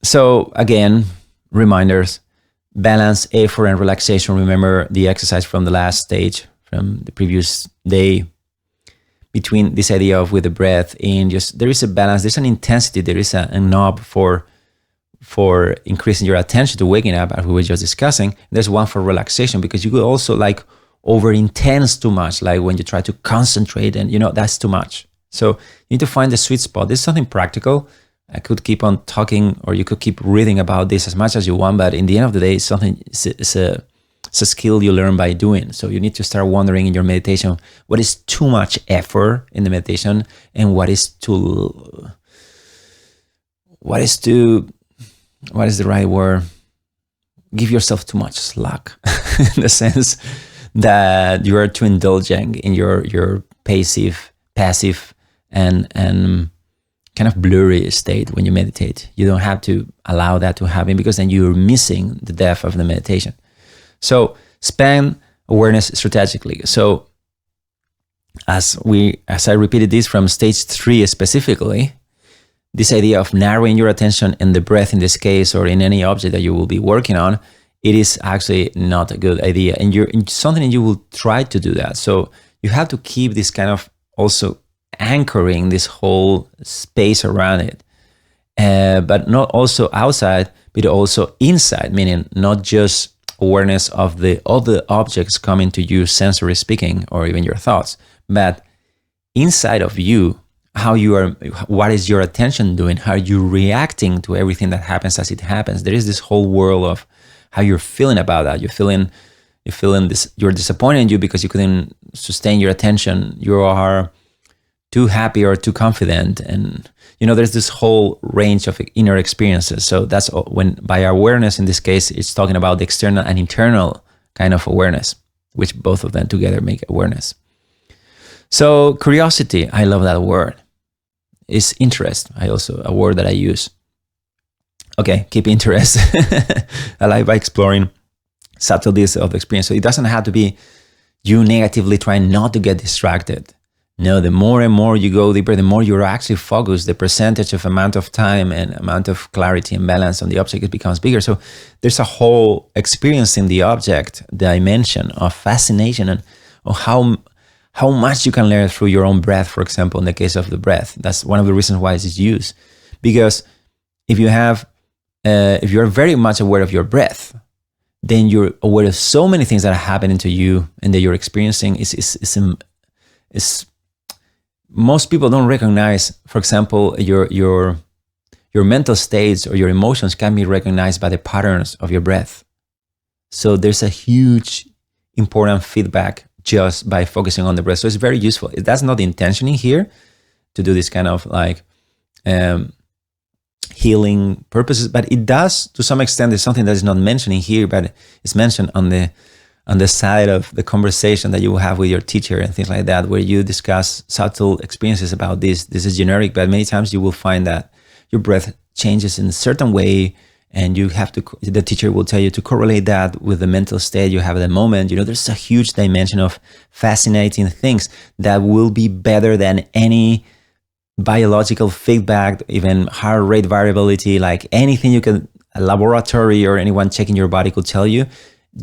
So again, reminders, balance, effort, and relaxation. Remember the exercise from the last stage, from the previous day, between this idea of with the breath in, just there is a balance, there's an intensity, there is a knob for increasing your attention to waking up, as we were just discussing. There's one for relaxation, because you could also like over intense too much, like when you try to concentrate and that's too much. So you need to find the sweet spot. This is something practical. I could keep on talking, or you could keep reading about this as much as you want, but in the end of the day, it's a skill you learn by doing. So you need to start wondering in your meditation, what is too much effort in the meditation, and what is the right word? Give yourself too much slack in the sense that you are too indulgent in your passive and kind of blurry state when you meditate. You don't have to allow that to happen, because then you're missing the depth of the meditation. So expand awareness strategically. So as I repeated this from stage 3 specifically, this idea of narrowing your attention in the breath in this case, or in any object that you will be working on, it is actually not a good idea. And you're something you will try to do that. So you have to keep this kind of also anchoring this whole space around it, but not also outside, but also inside, meaning not just awareness of the other objects coming to you, sensory speaking, or even your thoughts, but inside of you, what is your attention doing? How are you reacting to everything that happens as it happens? There is this whole world of how you're feeling about that. You're feeling this, you're disappointed in you because you couldn't sustain your attention. You are too happy or too confident. And, there's this whole range of inner experiences. So that's when, by awareness, in this case, it's talking about the external and internal kind of awareness, which both of them together make awareness. So curiosity, I love that word. Is interest. A word that I use. Okay, keep interest. I like by exploring subtleties of the experience. So it doesn't have to be you negatively trying not to get distracted. No, the more and more you go deeper, the more you're actually focused, the percentage of amount of time and amount of clarity and balance on the object, it becomes bigger. So there's a whole experience in the object dimension of fascination and how much you can learn through your own breath, for example, in the case of the breath. That's one of the reasons why it's used. Because if you're very much aware of your breath, then you're aware of so many things that are happening to you and that you're experiencing. Most people don't recognize, for example, your mental states or your emotions can be recognized by the patterns of your breath. So there's a huge, important feedback just by focusing on the breath. So it's very useful. That's not the intention in here, to do this kind of like healing purposes, but it does to some extent. There's something that is not mentioned in here, but it's mentioned on the side of the conversation that you will have with your teacher and things like that, where you discuss subtle experiences about this. This is generic, but many times you will find that your breath changes in a certain way, and the teacher will tell you to correlate that with the mental state you have at the moment. There's a huge dimension of fascinating things that will be better than any biological feedback, even heart rate variability, like anything a laboratory or anyone checking your body could tell you.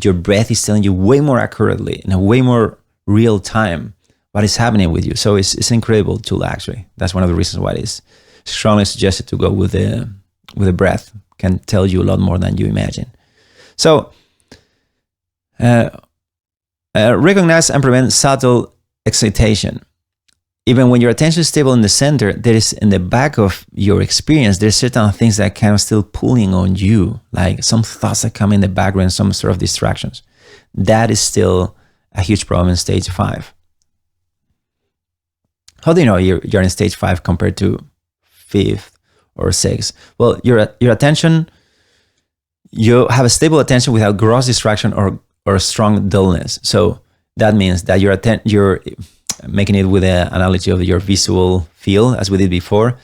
Your breath is telling you way more accurately, in a way more real time, what is happening with you. So it's an incredible tool, actually. That's one of the reasons why it is strongly suggested to go with the breath. Can tell you a lot more than you imagine. So recognize and prevent subtle excitation. Even when your attention is stable in the center, there is in the back of your experience, there's certain things that kind of still pulling on you, like some thoughts that come in the background, some sort of distractions. That is still a huge problem in stage 5. How do you know you're in stage 5 compared to 5th or 6th? Well, your attention, you have a stable attention without gross distraction or strong dullness. So that means that you're making it with the analogy of your visual field, as we did before.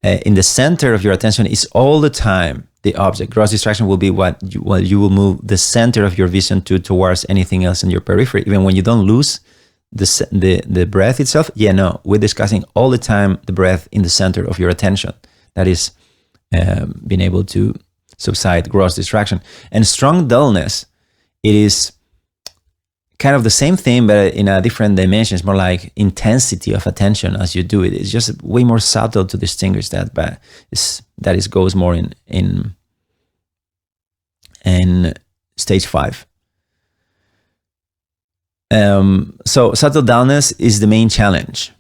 In the center of your attention is all the time the object. Gross distraction will be what you will move the center of your vision towards anything else in your periphery, even when you don't lose the breath itself. We're discussing all the time the breath in the center of your attention. That is being able to subside gross distraction. And strong dullness, it is kind of the same thing, but in a different dimension. It's more like intensity of attention as you do it. It's just way more subtle to distinguish that, but it goes more in stage 5. So subtle dullness is the main challenge.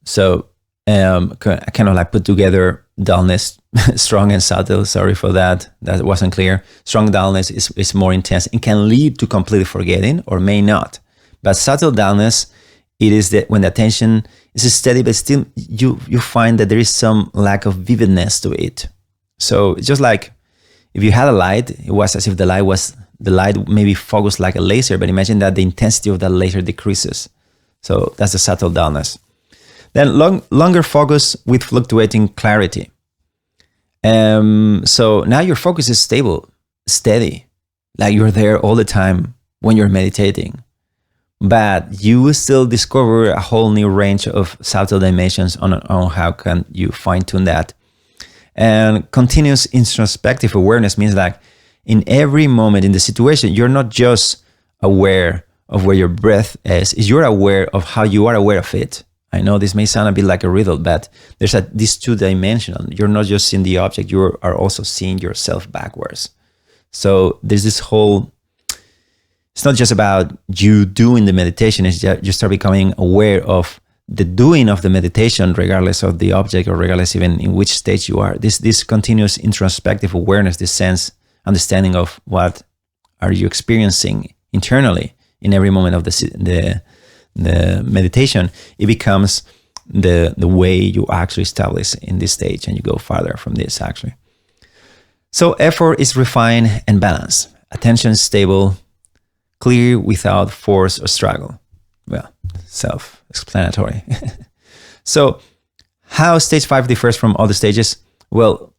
So I kind of like put together dullness, strong and subtle. Sorry for that. That wasn't clear. Strong dullness is more intense and can lead to completely forgetting or may not. But subtle dullness, it is that when the attention is steady, but still you find that there is some lack of vividness to it. So it's just like if you had a light, it was as if the light maybe focused like a laser, but imagine that the intensity of that laser decreases. So that's the subtle dullness. Then longer focus with fluctuating clarity. So now your focus is stable, steady, like you're there all the time when you're meditating. But you will still discover a whole new range of subtle dimensions on how can you fine-tune that. And continuous introspective awareness means like in every moment in the situation, you're not just aware of where your breath is, you're aware of how you are aware of it. I know this may sound a bit like a riddle, but there's this two-dimensional. You're not just seeing the object, you are also seeing yourself backwards. So there's this whole, it's not just about you doing the meditation, it's just you start becoming aware of the doing of the meditation, regardless of the object or regardless even in which stage you are. This continuous introspective awareness, this sense, understanding of what are you experiencing internally in every moment of the meditation, it becomes the way you actually establish in this stage, and you go farther from this actually. So effort is refined and balanced. Attention is stable, clear without force or struggle. Well, self-explanatory. So how stage 5 differs from other stages? Well,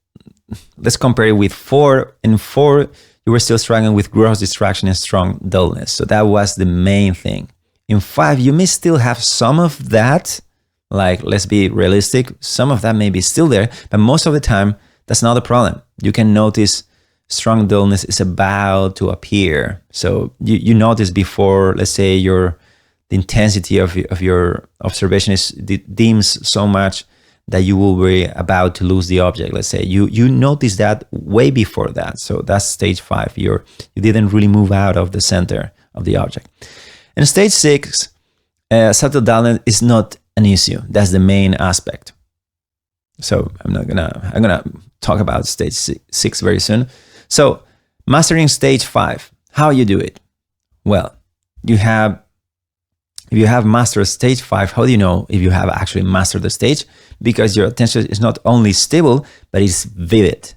let's compare it with 4. In 4, you were still struggling with gross distraction and strong dullness. So that was the main thing. In 5, you may still have some of that, like, let's be realistic, some of that may be still there, but most of the time, that's not a problem. You can notice strong dullness is about to appear. So you notice before, let's say, the intensity of your observation is dims so much that you will be about to lose the object. Let's say you notice that way before that. So that's stage 5. You didn't really move out of the center of the object. In stage 6, subtle dullness is not an issue. That's the main aspect. So I'm gonna talk about stage 6 very soon. So mastering stage 5, how you do it? Well, if you have mastered stage 5, how do you know if you have actually mastered the stage? Because your attention is not only stable, but it's vivid,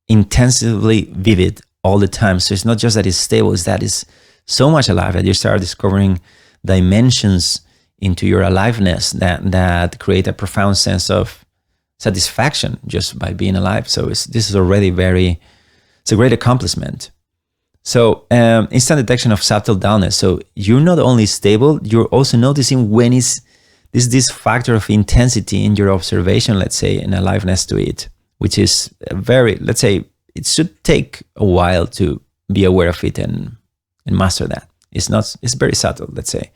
intensively vivid all the time. So it's not just that it's stable, it's that it's so much alive that you start discovering dimensions into your aliveness that create a profound sense of satisfaction just by being alive. So this is already it's a great accomplishment. So instant detection of subtle dullness. So you're not only stable, you're also noticing when is this factor of intensity in your observation, let's say, and aliveness to it, which is let's say, it should take a while to be aware of it and master that. It's very subtle, let's say.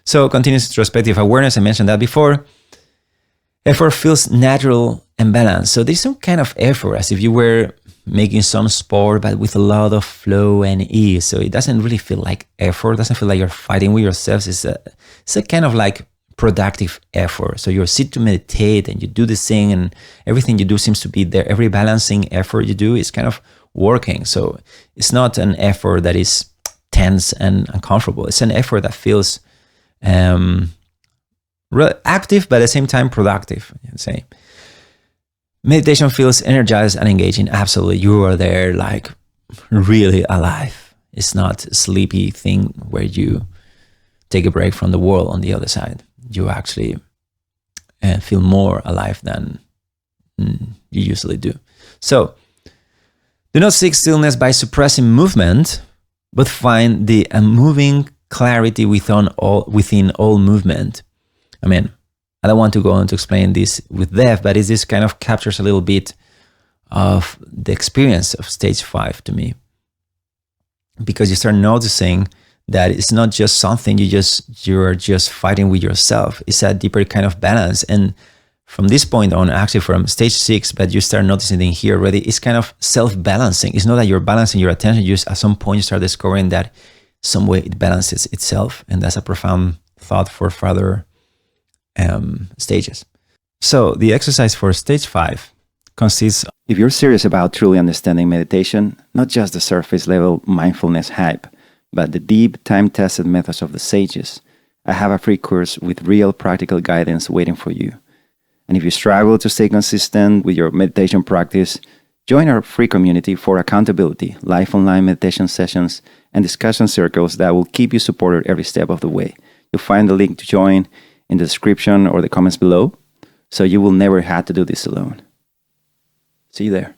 So continuous introspective awareness, I mentioned that before. Effort feels natural and balanced. So there's some kind of effort, as if you were making some sport, but with a lot of flow and ease. So it doesn't really feel like effort. It doesn't feel like you're fighting with yourself. It's a kind of like productive effort. So you sit to meditate and you do this thing, and everything you do seems to be there. Every balancing effort you do is kind of working. So it's not an effort that is tense and uncomfortable. It's an effort that feels active, but at the same time productive, I'd say. Meditation feels energized and engaging. Absolutely. You are there like really alive. It's not a sleepy thing where you take a break from the world on the other side. You actually feel more alive than you usually do. So do not seek stillness by suppressing movement, but find the moving clarity within all movement. I mean, I don't want to go on to explain this with depth, but this kind of captures a little bit of the experience of stage 5 to me, because you start noticing that it's not just something you're just fighting with yourself. It's a deeper kind of balance. And from this point on, actually from stage 6, but you start noticing in here already, it's kind of self-balancing. It's not that you're balancing your attention, you just at some point you start discovering that some way it balances itself. And that's a profound thought for further stages. So the exercise for stage 5 consists, if you're serious about truly understanding meditation, not just the surface level mindfulness hype, but the deep, time-tested methods of the sages, I have a free course with real practical guidance waiting for you. And if you struggle to stay consistent with your meditation practice, join our free community for accountability, live online meditation sessions, and discussion circles that will keep you supported every step of the way. You'll find the link to join in the description or the comments below, so you will never have to do this alone. See you there.